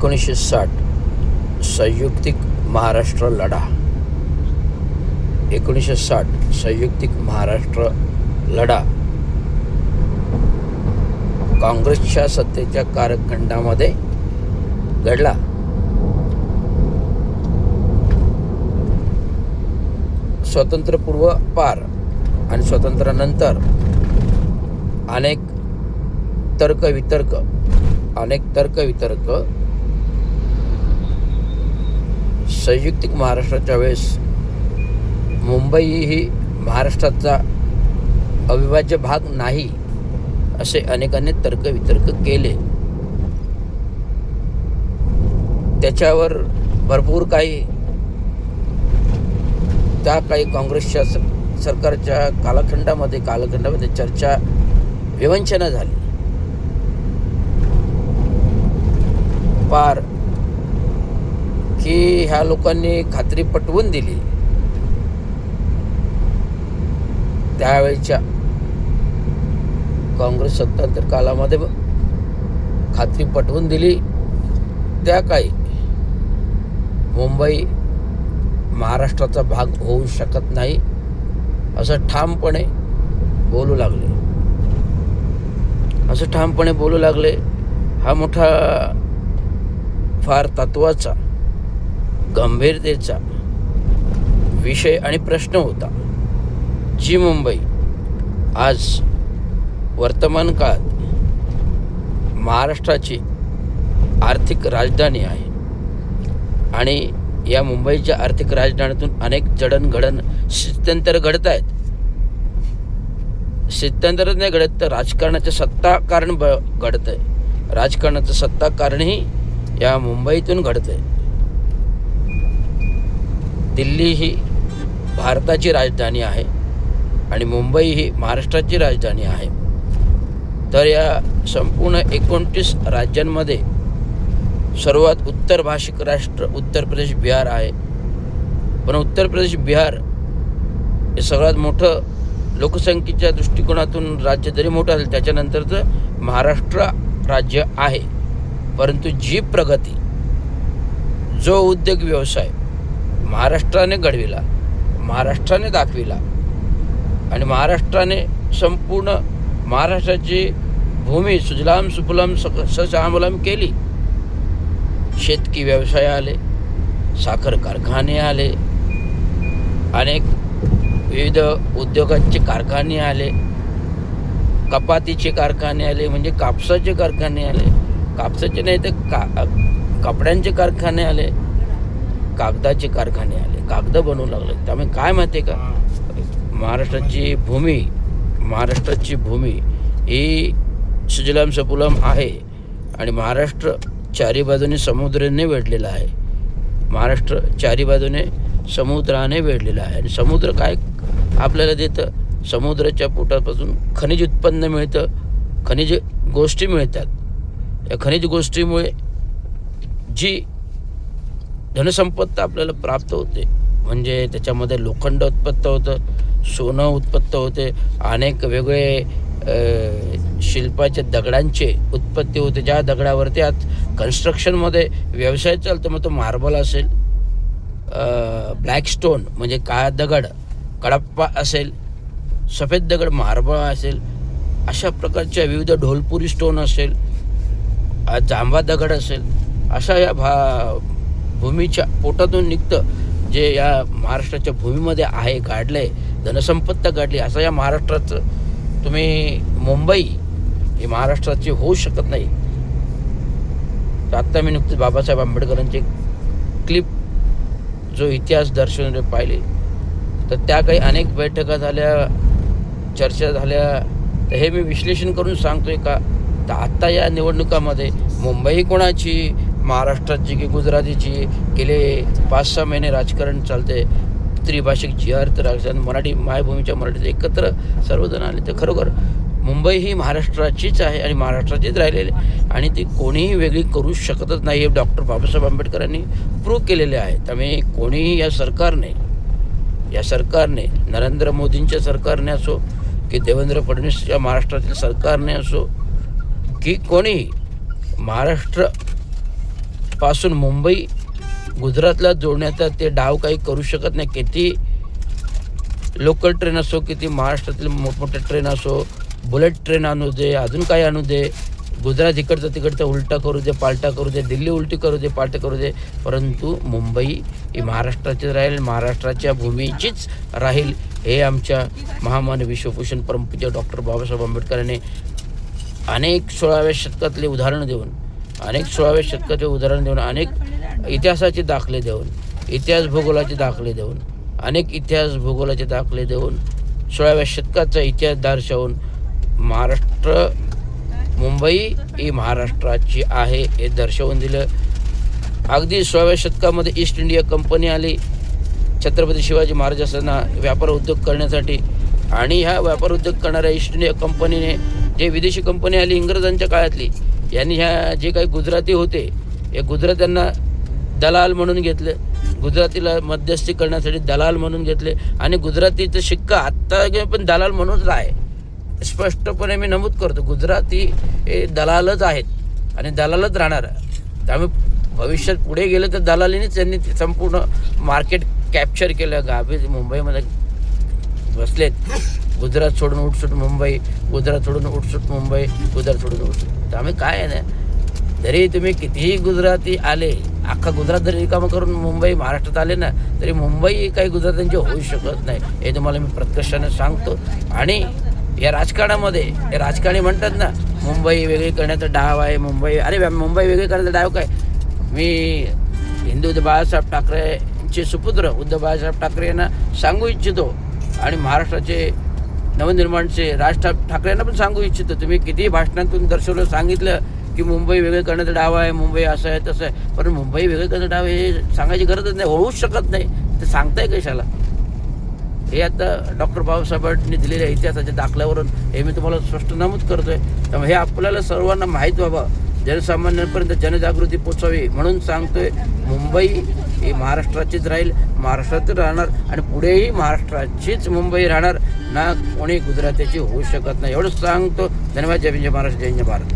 1960 संयुक्तिक महाराष्ट्र लढा. 1960 संयुक्तिक महाराष्ट्र लढा काँग्रेसच्या सत्तेच्या कालखंडामध्ये घडला. स्वातंत्र्यपूर्व पार आणि स्वातंत्र्यानंतर अनेक तर्कवितर्क संयुक्तिक महाराष्ट्राच्या वेळेस मुंबई ही महाराष्ट्राचा अविभाज्य भाग नाही असे अनेकांनी तर्कवितर्क केले. त्याच्यावर भरपूर काही काँग्रेसच्या सरकारच्या कालखंडामध्ये चर्चा विवंचना झाली. पार की ह्या लोकांनी खात्री पटवून दिली, त्यावेळच्या काँग्रेस सत्तांतर कालामध्ये खात्री पटवून दिली. त्या काही मुंबई महाराष्ट्राचा भाग होऊ शकत नाही असं ठामपणे बोलू लागले. हा मोठा फार तत्वाचा गंभीरतेचा विषय आणि प्रश्न होता. जी मुंबई आज वर्तमान काळात महाराष्ट्राची आर्थिक राजधानी आहे आणि या मुंबईच्या आर्थिक राजधानीतून अनेक जडणघडण स्थित्यंतर घडत आहेत. स्थित्यंतरच नाही घडत तर राजकारणाचं सत्ताकारण घडत आहे. राजकारणाचं सत्ताकारणही या मुंबईतून घडत आहे. दिल्ली ही भारताची राजधानी आहे आणि मुंबई ही महाराष्ट्राची राजधानी आहे. तर या संपूर्ण 29 राज्यांमध्ये सर्वात उत्तर भाषिक राष्ट्र उत्तर प्रदेश बिहार आहे. पण उत्तर प्रदेश बिहार हे सर्वात मोठं लोकसंख्येच्या दृष्टिकोनातून राज्य जरी मोठं असेल त्याच्यानंतरचं महाराष्ट्र राज्य आहे. परंतु जी प्रगती, जो उद्योग व्यवसाय महाराष्ट्राने घडविला, महाराष्ट्राने दाखविला आणि महाराष्ट्राने संपूर्ण महाराष्ट्राची भूमी सुजलाम सुफलाम सश्यामलाम केली. शेतकी व्यवसाय आले, साखर कारखाने आले, अनेक विविध उद्योगांचे कारखाने आले, कपातीचे कारखाने आले, म्हणजे कापसाचे कारखाने आले, कापसाचे नाही तर कपड्यांचे कारखाने आले, कागदाचे कारखाने आले, कागद बनवू लागले. त्यामुळे काय माहिती आहे का, महाराष्ट्राची भूमी ही सुजलाम सफुलाम आहे आणि महाराष्ट्र चारी बाजूने समुद्राने वेढलेला आहे. महाराष्ट्र चारी बाजूने समुद्राने वेढलेला आहे आणि समुद्र काय आपल्याला देतं, समुद्राच्या पोटापासून खनिज उत्पन्न मिळतं, खनिज गोष्टी मिळतात. या खनिज गोष्टीमुळे जी धनसंपत्ती आपल्याला प्राप्त होते, म्हणजे त्याच्यामध्ये लोखंड उत्पन्न होतं, सोनं उत्पन्न होते, अनेक वेगळे शिल्पाच्या दगडांचे उत्पत्ती होते, ज्या दगडावरती आज कन्स्ट्रक्शनमध्ये व्यवसाय चालतो. मग तो मार्बल असेल, ब्लॅक स्टोन म्हणजे काळा दगड, कडप्पा असेल, सफेद दगड मार्बल असेल, अशा प्रकारच्या विविध ढोलपुरी स्टोन असेल, जांभा दगड असेल, अशा या भूमीच्या पोटातून निघतं जे या महाराष्ट्राच्या भूमीमध्ये आहे, काढलंय, धनसंपत्ती काढली. असं या महाराष्ट्राचं तुम्ही मुंबई ही महाराष्ट्राची होऊ शकत नाही. तर आत्ता मी नुकतेच बाबासाहेब आंबेडकरांची क्लिप जो इतिहास दर्शवून पाहिले, तर त्या काही अनेक बैठका झाल्या, चर्चा झाल्या. तर हे मी विश्लेषण करून सांगतोय का, तर आत्ता या निवडणुकामध्ये मुंबई कोणाची, महाराष्ट्राची की गुजरातीची, गेले 5-6 महिने राजकारण चालते. त्रिभाषिक GR तर मराठी मायभूमीच्या मराठीत एकत्र सर्वजण आले. तर खरोखर मुंबई ही महाराष्ट्राचीच आहे आणि महाराष्ट्राचीच राहिलेली आणि ती कोणीही वेगळी करू शकतच नाही, हे डॉक्टर बाबासाहेब आंबेडकरांनी प्रूव्ह केलेले आहे. त्यामुळे कोणीही या सरकारने नरेंद्र मोदींच्या सरकारने असो की देवेंद्र फडणवीसच्या महाराष्ट्रातील सरकारने असो की कोणीही महाराष्ट्र पासून मुंबई गुजरातला जोडण्याचा ते डाव काही करू शकत नाही. किती लोकल ट्रेन असो, किती महाराष्ट्रातील मोठमोठे ट्रेन असो, बुलेट ट्रेन आणू दे, अजून काही आणू दे, गुजरात इकडचं तिकडचं उलटा करू दे, पालटा करू दे, दिल्ली उलटी करू दे, पालटा करू दे, परंतु मुंबई ही महाराष्ट्राचीच राहील, महाराष्ट्राच्या भूमीचीच राहील. हे आमच्या महामानव विश्वभूषण परमपूज्य डॉक्टर बाबासाहेब आंबेडकर यांनी अनेक 16व्या शतकातले उदाहरणं देऊन, अनेक इतिहासाचे दाखले देऊन, इतिहास भूगोलाचे दाखले देऊन, 16व्या शतकाचा इतिहास दर्शवून मुंबई ही महाराष्ट्राची आहे हे दर्शवून दिलं. अगदी 16व्या शतकामध्ये ईस्ट इंडिया कंपनी आली छत्रपती शिवाजी महाराजांना व्यापार उद्योग करण्यासाठी, आणि ह्या व्यापार उद्योग करणाऱ्या ईस्ट इंडिया कंपनीने जे विदेशी कंपनी आली इंग्रजांच्या काळातली, यांनी ह्या जे काही गुजराती होते हे गुजरात्यांना दलाल म्हणून घेतले, गुजरातीला मध्यस्थी करण्यासाठी दलाल म्हणून घेतले, आणि गुजरातीचं शिक्का आत्ता पण दलाल म्हणूनच आहे. स्पष्टपणे मी नमूद करतो, गुजराती हे दलालच आहेत आणि दलालच राहणार. त्यामुळे भविष्यात पुढे गेलं तर दलालीनेच त्यांनी संपूर्ण मार्केट कॅप्चर केलं. गावी मुंबईमध्ये बसलेत, गुजरात सोडून उठसूट मुंबई, गुजरात सोडून उठसूट मुंबई, गुजरात सोडून उठसूट. त्यामुळे काय आहे ना, जरी तुम्ही कितीही गुजराती आले, अख्खा गुजरात जरी रिकामं करून मुंबई महाराष्ट्रात आले ना, तरी मुंबई काही गुजरात्यांची होऊ शकत नाही, हे तुम्हाला मी प्रत्यक्षाने सांगतो. आणि या राजकारणामध्ये हे राजकारणी म्हणतात ना, मुंबई वेगळी करण्याचा डाव आहे, मुंबई वेगळी करण्याचा डाव काय. मी हिंदू बाळासाहेब ठाकरेंचे सुपुत्र उद्धव बाळासाहेब ठाकरे यांना सांगू इच्छितो, आणि महाराष्ट्राचे नवनिर्माणचे राज ठाकरे यांना पण सांगू इच्छितो. तुम्ही कितीही भाषणातून दर्शवलं, सांगितलं की मुंबई वेगळे करण्याचा डाव आहे, मुंबई असं आहे तसं आहे, पण मुंबई वेगळे करण्याचा डाव हे सांगायची गरजच नाही, होऊच शकत नाही. ते सांगताय कशाला? हे आता डॉक्टर बाबासाहेबांनी दिलेल्या इतिहासाच्या दाखल्यावरून हे मी तुम्हाला स्पष्ट नमूद करतोय. त्यामुळे हे आपल्याला सर्वांना माहीत व्हावं, जनसामान्यांपर्यंत जनजागृती पोचावी म्हणून सांगतोय. मुंबई ही महाराष्ट्राचीच राहील, महाराष्ट्रातच राहणार, आणि पुढेही महाराष्ट्राचीच मुंबई राहणार, ना कोणी गुजरातीची होऊ शकत नाही. एवढंच सांगतो. धन्यवाद. जय हिंद, जय महाराष्ट्र, जय हिंद भारत.